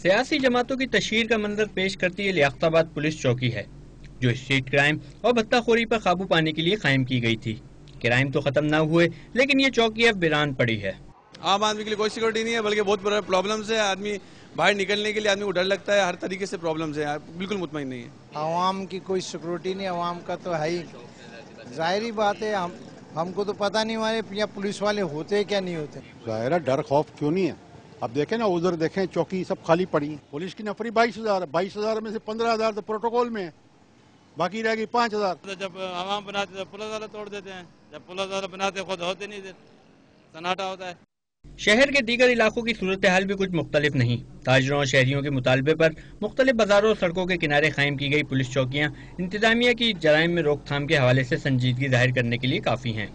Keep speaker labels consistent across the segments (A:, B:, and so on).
A: سیاسی جماعتوں کی تشہیر کا منظر پیش کرتی ہے لیاقت آباد پولیس چوکی ہے، جو اسٹریٹ کرائم اور بھتہ خوری پر قابو پانے کے لیے قائم کی گئی تھی۔ کرائم تو ختم نہ ہوئے، لیکن یہ چوکی اب ویران پڑی ہے۔
B: عام آدمی کے لیے کوئی سیکورٹی نہیں ہے، بلکہ بہت بڑا پرابلمز ہے۔ آدمی باہر نکلنے کے لیے آدمی کو ڈر لگتا ہے، ہر طریقے سے پرابلمز ہیں، بالکل مطمئن نہیں ہے۔
C: عوام کی کوئی سیکورٹی نہیں، عوام کا تو ہے ہی، ظاہری بات ہے۔ ہم کو تو پتہ نہیں ہمارے یا پولیس والے ہوتے کیا نہیں ہوتے۔
D: ظاہر ہے ڈر خوف کیوں نہیں ہے؟ اب دیکھیں نا، ادھر دیکھیں چوکی سب خالی پڑی ہیں۔ پولیس کی نفری 22,000 میں سے 15,000 تو پروٹوکول میں ہے، باقی رہ گئی 5,000۔
E: جب عوام بناتے تو پولیس والے توڑ دیتے ہیں، جب پولیس والے بناتے خود ہوتے نہیں دیتے، سناٹا ہوتا ہے۔
A: شہر کے دیگر علاقوں کی صورتحال بھی کچھ مختلف نہیں۔ تاجروں اور شہریوں کے مطالبے پر مختلف بازاروں اور سڑکوں کے کنارے قائم کی گئی پولیس چوکیاں انتظامیہ کی جرائم میں روک تھام کے حوالے سے سنجیدگی ظاہر کرنے کے لیے کافی ہیں۔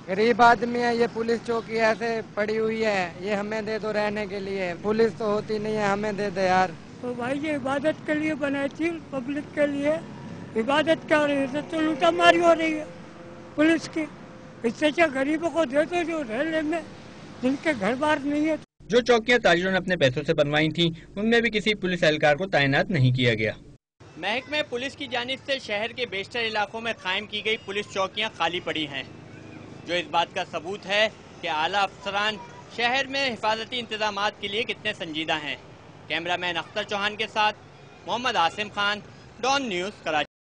F: غریب آدمی ہے، یہ پولیس چوکی ایسے پڑی ہوئی ہے، یہ ہمیں دے دو رہنے کے لیے، پولیس تو ہوتی نہیں ہے، ہمیں دے دے یار۔
G: تو بھائی یہ عبادت کے لیے بنائی تھی، پبلک کے لیے عبادت کیا ہو رہی ہے تو لوٹا ماری ہو رہی ہے پولیس کی۔ اس سے کیا غریبوں کو دے دو جو رہنے میں جن کے گھر بار نہیں ہے۔
A: جو چوکیاں تاجروں نے اپنے پیسوں سے بنوائی تھیں، ان میں بھی کسی پولیس اہلکار کو تعینات نہیں کیا گیا۔ محکمہ پولیس کی جانب سے شہر کے بیشتر علاقوں میں قائم کی گئی پولیس چوکیاں خالی پڑی ہیں، جو اس بات کا ثبوت ہے کہ اعلیٰ افسران شہر میں حفاظتی انتظامات کے لیے کتنے سنجیدہ ہیں۔ کیمرہ مین اختر چوہان کے ساتھ محمد عاصم خان، ڈان نیوز، کراچی۔